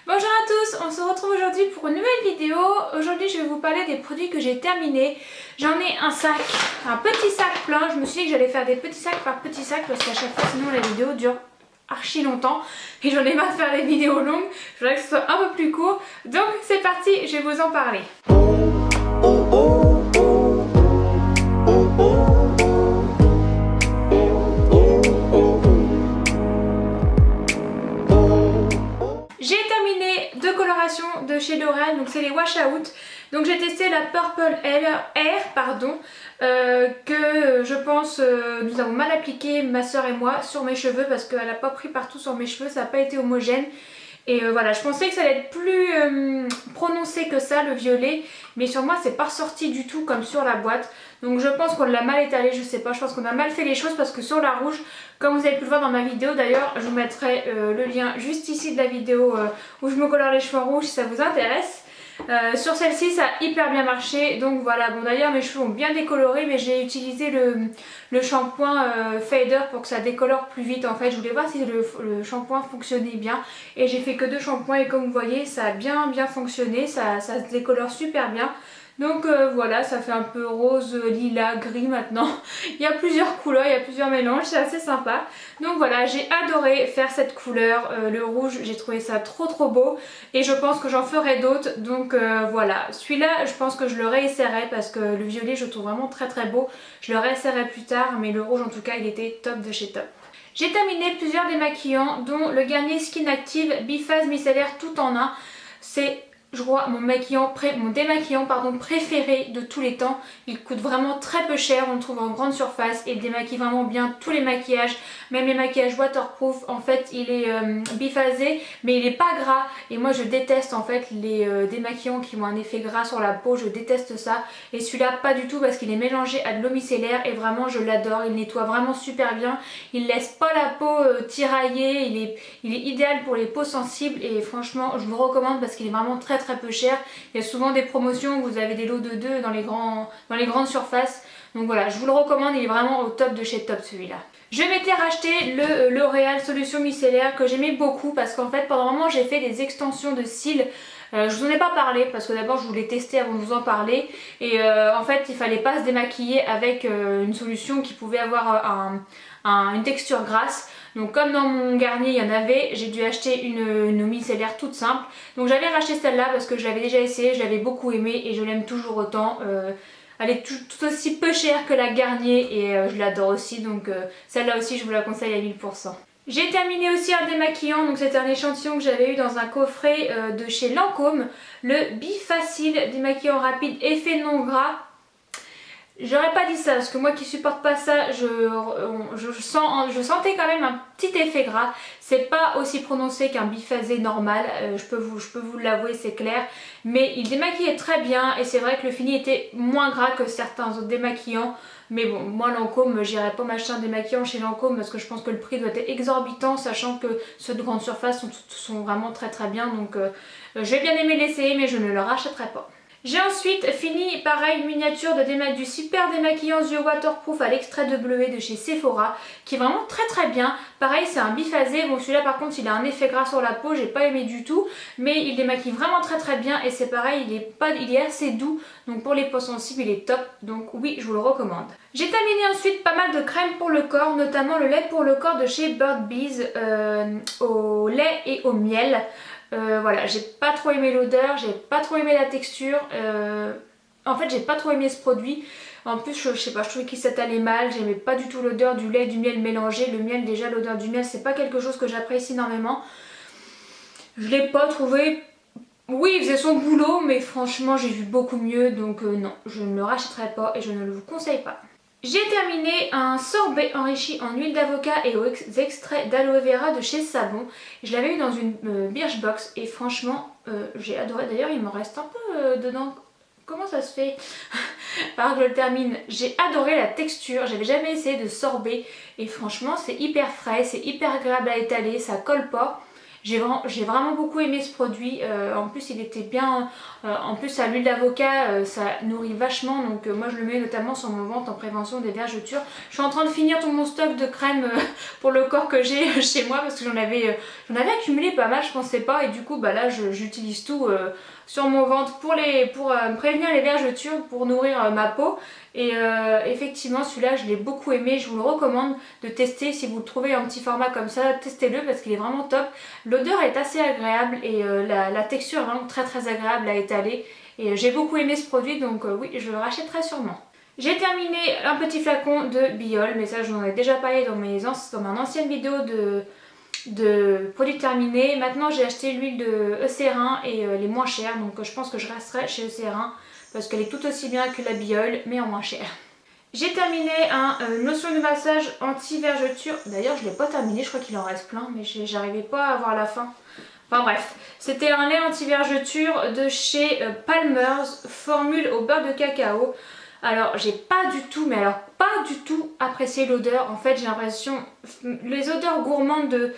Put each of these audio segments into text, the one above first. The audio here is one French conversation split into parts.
Bonjour à tous, on se retrouve aujourd'hui pour une nouvelle vidéo. Aujourd'hui je vais vous parler des produits que j'ai terminés. J'en ai un sac, un petit sac plein. Je me suis dit que j'allais faire des petits sacs par petits sacs parce qu'à chaque fois sinon la vidéo dure archi longtemps et j'en ai marre de faire des vidéos longues. Je voudrais que ce soit un peu plus court. Donc c'est parti, je vais vous en parler. J'ai terminé deux colorations de chez L'Oréal, donc c'est les Wash Out. Donc j'ai testé la Purple Air, que je pense nous avons mal appliqué, ma soeur et moi, sur mes cheveux parce qu'elle n'a pas pris partout sur mes cheveux, ça n'a pas été homogène. Et voilà, je pensais que ça allait être plus prononcé que ça, le violet, mais sur moi c'est pas ressorti du tout comme sur la boîte. Donc je pense qu'on l'a mal étalé, je sais pas, je pense qu'on a mal fait les choses parce que sur la rouge, comme vous avez pu le voir dans ma vidéo, d'ailleurs je vous mettrai le lien juste ici de la vidéo où je me colore les cheveux en rouge si ça vous intéresse. Sur celle-ci ça a hyper bien marché, donc voilà. Bon d'ailleurs mes cheveux ont bien décoloré, mais j'ai utilisé le shampoing Fader pour que ça décolore plus vite. En fait je voulais voir si le shampoing fonctionnait bien et j'ai fait que deux shampoings et comme vous voyez ça a bien fonctionné, ça se décolore super bien. Donc voilà, ça fait un peu rose, lilas, gris maintenant. Il y a plusieurs couleurs, il y a plusieurs mélanges, c'est assez sympa. Donc voilà, j'ai adoré faire cette couleur, le rouge, j'ai trouvé ça trop beau. Et je pense que j'en ferai d'autres, donc voilà. Celui-là, je pense que je le réessayerai parce que le violet, je le trouve vraiment très beau. Je le réessayerai plus tard, mais le rouge en tout cas, il était top de chez top. J'ai terminé plusieurs démaquillants, dont le Garnier Skin Active Biphase Micellaire tout en un. C'est je crois mon démaquillant préféré de tous les temps. Il coûte vraiment très peu cher, on le trouve en grande surface et il démaquille vraiment bien tous les maquillages, même les maquillages waterproof. En fait il est biphasé mais il est pas gras et moi je déteste en fait les démaquillants qui ont un effet gras sur la peau, je déteste ça. Et celui-là pas du tout parce qu'il est mélangé à de l'eau micellaire et vraiment je l'adore, il nettoie vraiment super bien, il laisse pas la peau tiraillée, il est idéal pour les peaux sensibles et franchement je vous le recommande parce qu'il est vraiment très peu cher. Il y a souvent des promotions où vous avez des lots de 2 dans les grandes surfaces. Donc voilà, je vous le recommande, il est vraiment au top de chez top celui-là. Je m'étais racheté le L'Oréal Solution Micellaire que j'aimais beaucoup parce qu'en fait pendant un moment j'ai fait des extensions de cils. Je vous en ai pas parlé parce que d'abord je voulais tester avant de vous en parler et en fait il fallait pas se démaquiller avec une solution qui pouvait avoir une texture grasse. Donc comme dans mon Garnier il y en avait, j'ai dû acheter une micellaire toute simple. Donc j'avais racheté celle-là parce que je l'avais déjà essayé, je l'avais beaucoup aimée et je l'aime toujours autant. Elle est tout aussi peu chère que la Garnier et je l'adore aussi, donc celle-là aussi je vous la conseille à 1000%. J'ai terminé aussi un démaquillant, donc c'est un échantillon que j'avais eu dans un coffret de chez Lancôme, le Bifacil démaquillant rapide effet non gras. J'aurais pas dit ça parce que moi qui supporte pas ça, je sentais quand même un petit effet gras. C'est pas aussi prononcé qu'un biphasé normal, je peux vous l'avouer, c'est clair. Mais il démaquillait très bien et c'est vrai que le fini était moins gras que certains autres démaquillants. Mais bon, moi Lancôme, j'irai pas m'acheter un démaquillant chez Lancôme parce que je pense que le prix doit être exorbitant, sachant que ceux de grande surface sont vraiment très bien. Donc j'ai bien aimé l'essayer mais je ne le rachèterai pas. J'ai ensuite fini pareil une miniature du super démaquillant yeux waterproof à l'extrait de bleuet de chez Sephora qui est vraiment très bien. Pareil c'est un biphasé, bon celui-là par contre il a un effet gras sur la peau, j'ai pas aimé du tout, mais il démaquille vraiment très bien et c'est pareil, il est assez doux, donc pour les peaux sensibles il est top, donc oui je vous le recommande. J'ai terminé ensuite pas mal de crèmes pour le corps, notamment le lait pour le corps de chez Bird Bees au lait et au miel. Voilà, j'ai pas trop aimé l'odeur, j'ai pas trop aimé la texture, en fait j'ai pas trop aimé ce produit. En plus je sais pas, je trouvais qu'il s'étalait mal, j'aimais pas du tout l'odeur du lait et du miel mélangé. Le miel déjà, l'odeur du miel c'est pas quelque chose que j'apprécie énormément. Je l'ai pas trouvé, oui il faisait son boulot mais franchement j'ai vu beaucoup mieux, donc non, je ne le rachèterai pas et je ne le vous conseille pas. J'ai terminé un sorbet enrichi en huile d'avocat et aux extraits d'aloe vera de chez Savon. Je l'avais eu dans une Birchbox et franchement j'ai adoré. D'ailleurs il m'en reste un peu dedans. Comment ça se fait? Par que je le termine. J'ai adoré la texture, j'avais jamais essayé de sorbet et franchement c'est hyper frais, c'est hyper agréable à étaler, ça colle pas. J'ai vraiment beaucoup aimé ce produit. En plus il était bien, en plus à l'huile d'avocat ça nourrit vachement, donc moi je le mets notamment sur mon ventre en prévention des vergetures. Je suis en train de finir tout mon stock de crème pour le corps que j'ai chez moi parce que j'en avais accumulé pas mal, je pensais pas, et du coup bah là j'utilise tout sur mon ventre pour prévenir les vergetures, pour nourrir ma peau. Et effectivement celui-là je l'ai beaucoup aimé, je vous le recommande de tester. Si vous le trouvez en petit format comme ça, testez-le parce qu'il est vraiment top. L'odeur est assez agréable et la texture est vraiment très agréable à étaler, et j'ai beaucoup aimé ce produit, donc oui, je le rachèterai sûrement. J'ai terminé un petit flacon de Biol, mais ça je vous en ai déjà parlé dans ma ancienne vidéo de produits terminés. Maintenant j'ai acheté l'huile de Eucérin et elle est moins chère, donc je pense que je resterai chez Eucérin parce qu'elle est tout aussi bien que la Biol mais en moins cher. J'ai terminé un lotion de massage anti-vergeture. D'ailleurs je ne l'ai pas terminé, je crois qu'il en reste plein mais j'arrivais pas à voir la fin. Enfin bref, c'était un lait anti-vergeture de chez Palmer's, formule au beurre de cacao. Alors j'ai pas du tout, mais alors pas du tout apprécié l'odeur. En fait j'ai l'impression, les odeurs gourmandes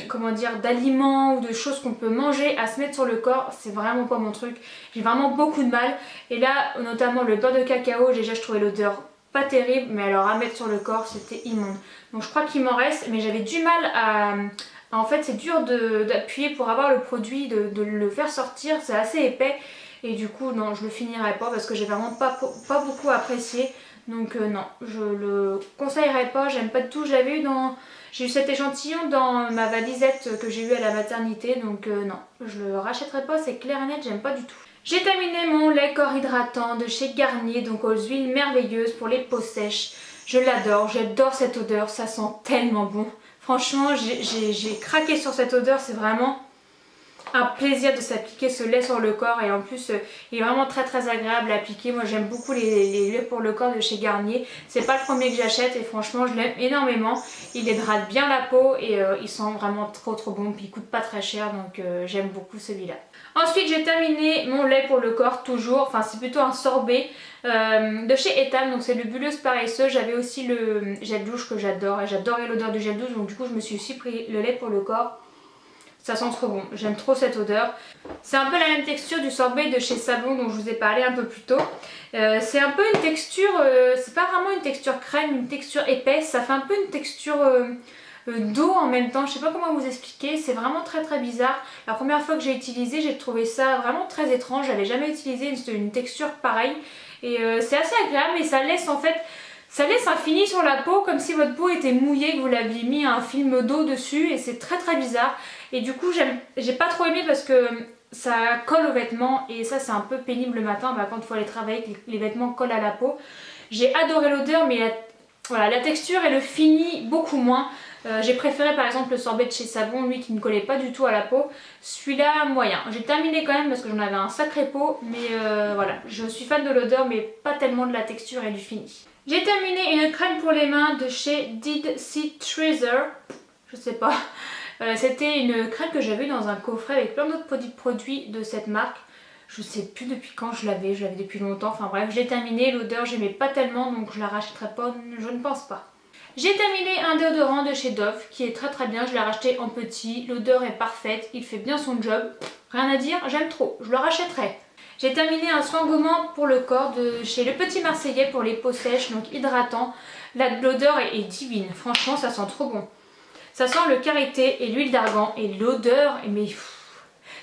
comment dire, d'aliments ou de choses qu'on peut manger à se mettre sur le corps, c'est vraiment pas mon truc. J'ai vraiment beaucoup de mal. Et là notamment le beurre de cacao, déjà je trouvais l'odeur pas terrible, mais alors à mettre sur le corps c'était immonde. Donc je crois qu'il m'en reste, mais j'avais du mal en fait c'est dur d'appuyer pour avoir le produit, de le faire sortir, c'est assez épais. Et du coup non, je le finirai pas parce que j'ai vraiment pas beaucoup apprécié. Donc non, je le conseillerais pas, j'aime pas du tout. J'ai eu cet échantillon dans ma valisette que j'ai eu à la maternité, donc non, je le rachèterai pas, c'est clair et net, j'aime pas du tout. J'ai terminé mon lait corps hydratant de chez Garnier, donc aux huiles merveilleuses pour les peaux sèches. Je l'adore, j'adore cette odeur, ça sent tellement bon. Franchement, j'ai craqué sur cette odeur, c'est vraiment un plaisir de s'appliquer ce lait sur le corps, et en plus il est vraiment très agréable à appliquer. Moi j'aime beaucoup les laits pour le corps de chez Garnier, c'est pas le premier que j'achète et franchement je l'aime énormément. Il hydrate bien la peau et il sent vraiment trop bon, puis il coûte pas très cher, donc j'aime beaucoup celui-là. Ensuite j'ai terminé mon lait pour le corps, toujours, enfin c'est plutôt un sorbet de chez Etam, donc c'est le bulleuse paresseuse. J'avais aussi le gel douche que j'adore et j'adorais l'odeur du gel douche, donc du coup je me suis aussi pris le lait pour le corps. Ça sent trop bon, j'aime trop cette odeur. C'est un peu la même texture du sorbet de chez Savon dont je vous ai parlé un peu plus tôt. C'est un peu une texture, c'est pas vraiment une texture crème, une texture épaisse. Ça fait un peu une texture d'eau en même temps. Je sais pas comment vous expliquer, c'est vraiment très bizarre. La première fois que j'ai utilisé, j'ai trouvé ça vraiment très étrange. J'avais jamais utilisé une texture pareille. Et c'est assez agréable, et ça laisse en fait... Ça laisse un fini sur la peau comme si votre peau était mouillée, que vous l'aviez mis un film d'eau dessus, et c'est très bizarre. Et du coup j'ai pas trop aimé parce que ça colle aux vêtements, et ça c'est un peu pénible le matin quand il faut aller travailler, que les vêtements collent à la peau. J'ai adoré l'odeur, mais voilà, la texture et le fini beaucoup moins. J'ai préféré par exemple le sorbet de chez Savon, lui qui ne collait pas du tout à la peau. Celui-là moyen. J'ai terminé quand même parce que j'en avais un sacré pot, mais voilà, je suis fan de l'odeur mais pas tellement de la texture et du fini. J'ai terminé une crème pour les mains de chez Did See Treasure, je sais pas. C'était une crème que j'avais dans un coffret avec plein d'autres produits de cette marque. Je sais plus depuis quand je l'avais depuis longtemps, enfin bref, j'ai terminé. L'odeur j'aimais pas tellement, donc je la rachèterai pas, je ne pense pas. J'ai terminé un déodorant de chez Dove qui est très bien, je l'ai racheté en petit, l'odeur est parfaite, il fait bien son job, rien à dire, j'aime trop, je le rachèterai. J'ai terminé un soin gommant pour le corps de chez Le Petit Marseillais pour les peaux sèches, donc hydratant. L'odeur est divine, franchement ça sent trop bon. Ça sent le karité et l'huile d'argan, et l'odeur, mais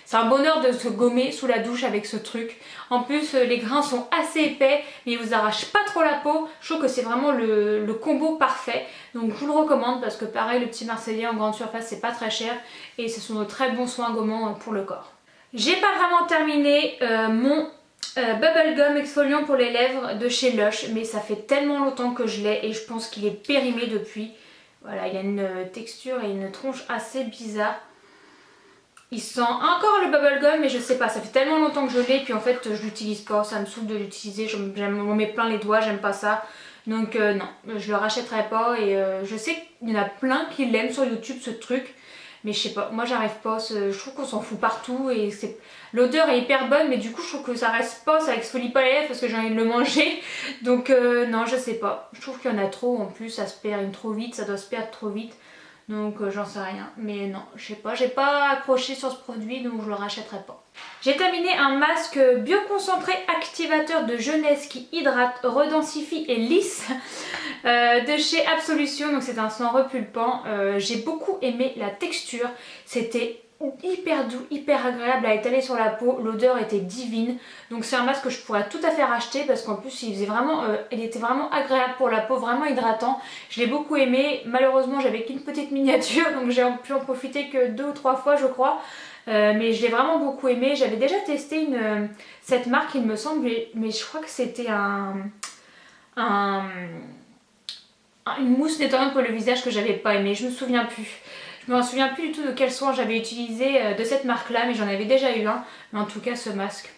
c'est un bonheur de se gommer sous la douche avec ce truc. En plus les grains sont assez épais mais ils vous arrachent pas trop la peau. Je trouve que c'est vraiment le combo parfait. Donc je vous le recommande parce que pareil, Le Petit Marseillais en grande surface c'est pas très cher et ce sont de très bons soins gommants pour le corps. J'ai pas vraiment terminé mon Bubblegum exfoliant pour les lèvres de chez Lush, mais ça fait tellement longtemps que je l'ai et je pense qu'il est périmé depuis. Voilà, il a une texture et une tronche assez bizarre. Il sent encore le bubblegum, mais je sais pas, ça fait tellement longtemps que je l'ai, puis en fait je l'utilise pas, ça me saoule de l'utiliser, je m'en mets plein les doigts, j'aime pas ça. Donc non, je le rachèterai pas, et je sais qu'il y en a plein qui l'aiment sur YouTube ce truc. Mais je sais pas, moi j'arrive pas, je trouve qu'on s'en fout partout et l'odeur est hyper bonne, mais du coup je trouve que ça reste pas, ça exfolie pas les lèvres parce que j'ai envie de le manger. Donc non, je sais pas, je trouve qu'il y en a trop en plus, ça se perd trop vite, ça doit se perdre trop vite. Donc j'en sais rien, mais non, je sais pas, j'ai pas accroché sur ce produit donc je le rachèterai pas. J'ai terminé un masque bioconcentré activateur de jeunesse qui hydrate, redensifie et lisse de chez Absolution, donc c'est un sang repulpant. J'ai beaucoup aimé la texture, c'était hyper doux, hyper agréable à étaler sur la peau, l'odeur était divine, donc c'est un masque que je pourrais tout à fait racheter parce qu'en plus il était vraiment agréable pour la peau, vraiment hydratant. Je l'ai beaucoup aimé, malheureusement j'avais qu'une petite miniature donc j'ai pu en profiter que 2 ou 3 fois je crois, mais je l'ai vraiment beaucoup aimé. J'avais déjà testé cette marque il me semble, mais je crois que c'était une mousse nettoyante pour le visage que j'avais pas aimé, je me souviens plus. Je me souviens plus du tout de quel soin j'avais utilisé de cette marque là, mais j'en avais déjà eu un. Mais en tout cas ce masque,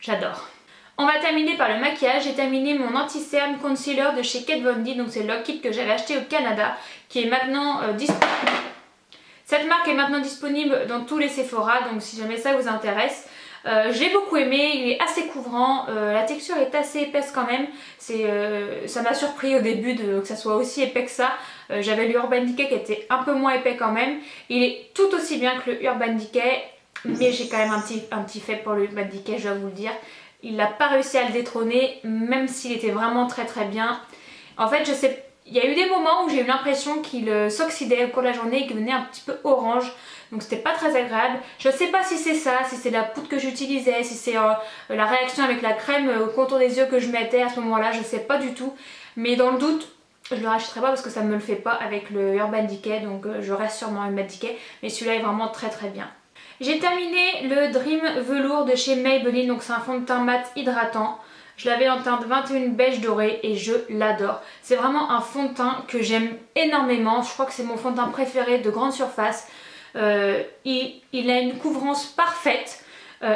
j'adore. On va terminer par le maquillage. J'ai terminé mon anti-cerne concealer de chez Kat Von D, donc c'est le kit que j'avais acheté au Canada, qui est maintenant disponible. Cette marque est maintenant disponible dans tous les Sephora, donc si jamais ça vous intéresse. Je l'ai beaucoup aimé, il est assez couvrant, la texture est assez épaisse quand même, ça m'a surpris au début que ça soit aussi épais que ça. J'avais le Urban Decay qui était un peu moins épais quand même, il est tout aussi bien que le Urban Decay, mais j'ai quand même un petit faible pour le Urban Decay, je dois vous le dire. Il n'a pas réussi à le détrôner, même s'il était vraiment très très bien. En fait, je sais, il y a eu des moments où j'ai eu l'impression qu'il s'oxydait au cours de la journée et qu'il devenait un petit peu orange. Donc c'était pas très agréable. Je sais pas si c'est ça, si c'est la poudre que j'utilisais, si c'est la réaction avec la crème au contour des yeux que je mettais à ce moment-là, je sais pas du tout. Mais dans le doute, je le rachèterai pas parce que ça me le fait pas avec le Urban Decay, donc je reste sur mon Urban Decay. Mais celui-là est vraiment très très bien. J'ai terminé le Dream Velours de chez Maybelline, donc c'est un fond de teint mat hydratant. Je l'avais en teinte 21 beige doré et je l'adore. C'est vraiment un fond de teint que j'aime énormément, je crois que c'est mon fond de teint préféré de grande surface. Il a une couvrance parfaite,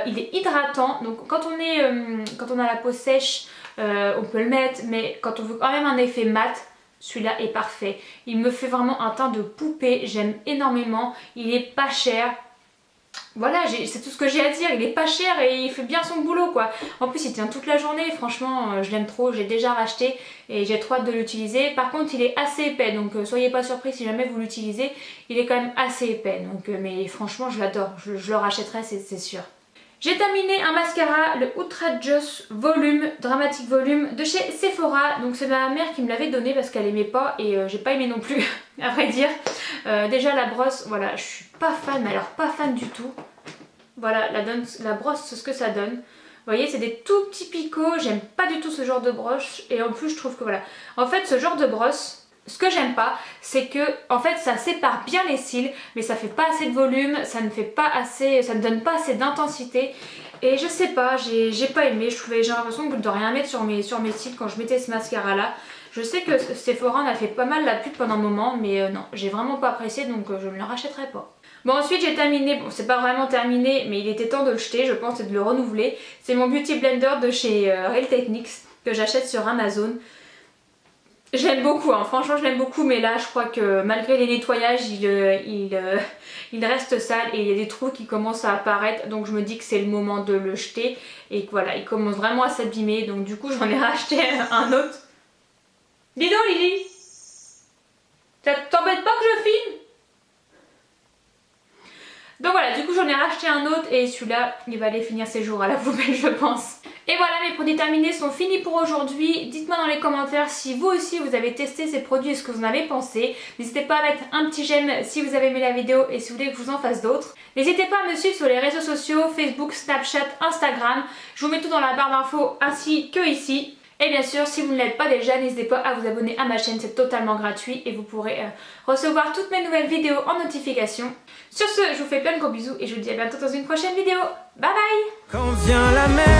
il est hydratant, donc quand on a la peau sèche on peut le mettre, mais quand on veut quand même un effet mat, celui-là est parfait. Il me fait vraiment un teint de poupée, j'aime énormément, il est pas cher. Voilà, c'est tout ce que j'ai à dire, il est pas cher et il fait bien son boulot quoi. En plus il tient toute la journée, franchement je l'aime trop, j'ai déjà racheté et j'ai trop hâte de l'utiliser. Par contre il est assez épais, donc soyez pas surpris si jamais vous l'utilisez, il est quand même assez épais. Donc, mais franchement je l'adore, je le rachèterai c'est sûr. J'ai terminé un mascara, le Outrageous Volume, Dramatic Volume de chez Sephora. Donc c'est ma mère qui me l'avait donné parce qu'elle aimait pas et j'ai pas aimé non plus à vrai dire. Déjà la brosse, voilà, je suis pas fan, mais alors pas fan du tout. Voilà, la brosse, c'est ce que ça donne. Vous voyez, c'est des tout petits picots, j'aime pas du tout ce genre de brosse. Et en plus je trouve que voilà, en fait ce genre de brosse, ce que j'aime pas, c'est que en fait ça sépare bien les cils, mais ça fait pas assez de volume, ça ne donne pas assez d'intensité. Et je sais pas, j'ai pas aimé, j'ai l'impression de rien mettre sur mes cils quand je mettais ce mascara là. Je sais que Sephora en a fait pas mal la pub pendant un moment, mais non, j'ai vraiment pas apprécié, donc je ne le rachèterai pas. Bon, ensuite j'ai terminé, bon c'est pas vraiment terminé, mais il était temps de le jeter, je pense, et de le renouveler. C'est mon Beauty Blender de chez Real Techniques que j'achète sur Amazon. Je l'aime beaucoup, hein. Franchement je l'aime beaucoup, mais là je crois que malgré les nettoyages il reste sale et il y a des trous qui commencent à apparaître, donc je me dis que c'est le moment de le jeter et que voilà, il commence vraiment à s'abîmer, donc du coup j'en ai racheté un autre. Dis donc Lily, ça t'embête pas que je filme? Donc voilà, du coup j'en ai racheté un autre et celui-là il va aller finir ses jours à la poubelle je pense. Et voilà, mes produits terminés sont finis pour aujourd'hui. Dites-moi dans les commentaires si vous aussi vous avez testé ces produits et ce que vous en avez pensé. N'hésitez pas à mettre un petit j'aime si vous avez aimé la vidéo et si vous voulez que je vous en fasse d'autres. N'hésitez pas à me suivre sur les réseaux sociaux, Facebook, Snapchat, Instagram. Je vous mets tout dans la barre d'infos ainsi que ici. Et bien sûr, si vous ne l'êtes pas déjà, n'hésitez pas à vous abonner à ma chaîne, c'est totalement gratuit et vous pourrez recevoir toutes mes nouvelles vidéos en notification. Sur ce, je vous fais plein de gros bisous et je vous dis à bientôt dans une prochaine vidéo. Bye bye! Quand vient la mer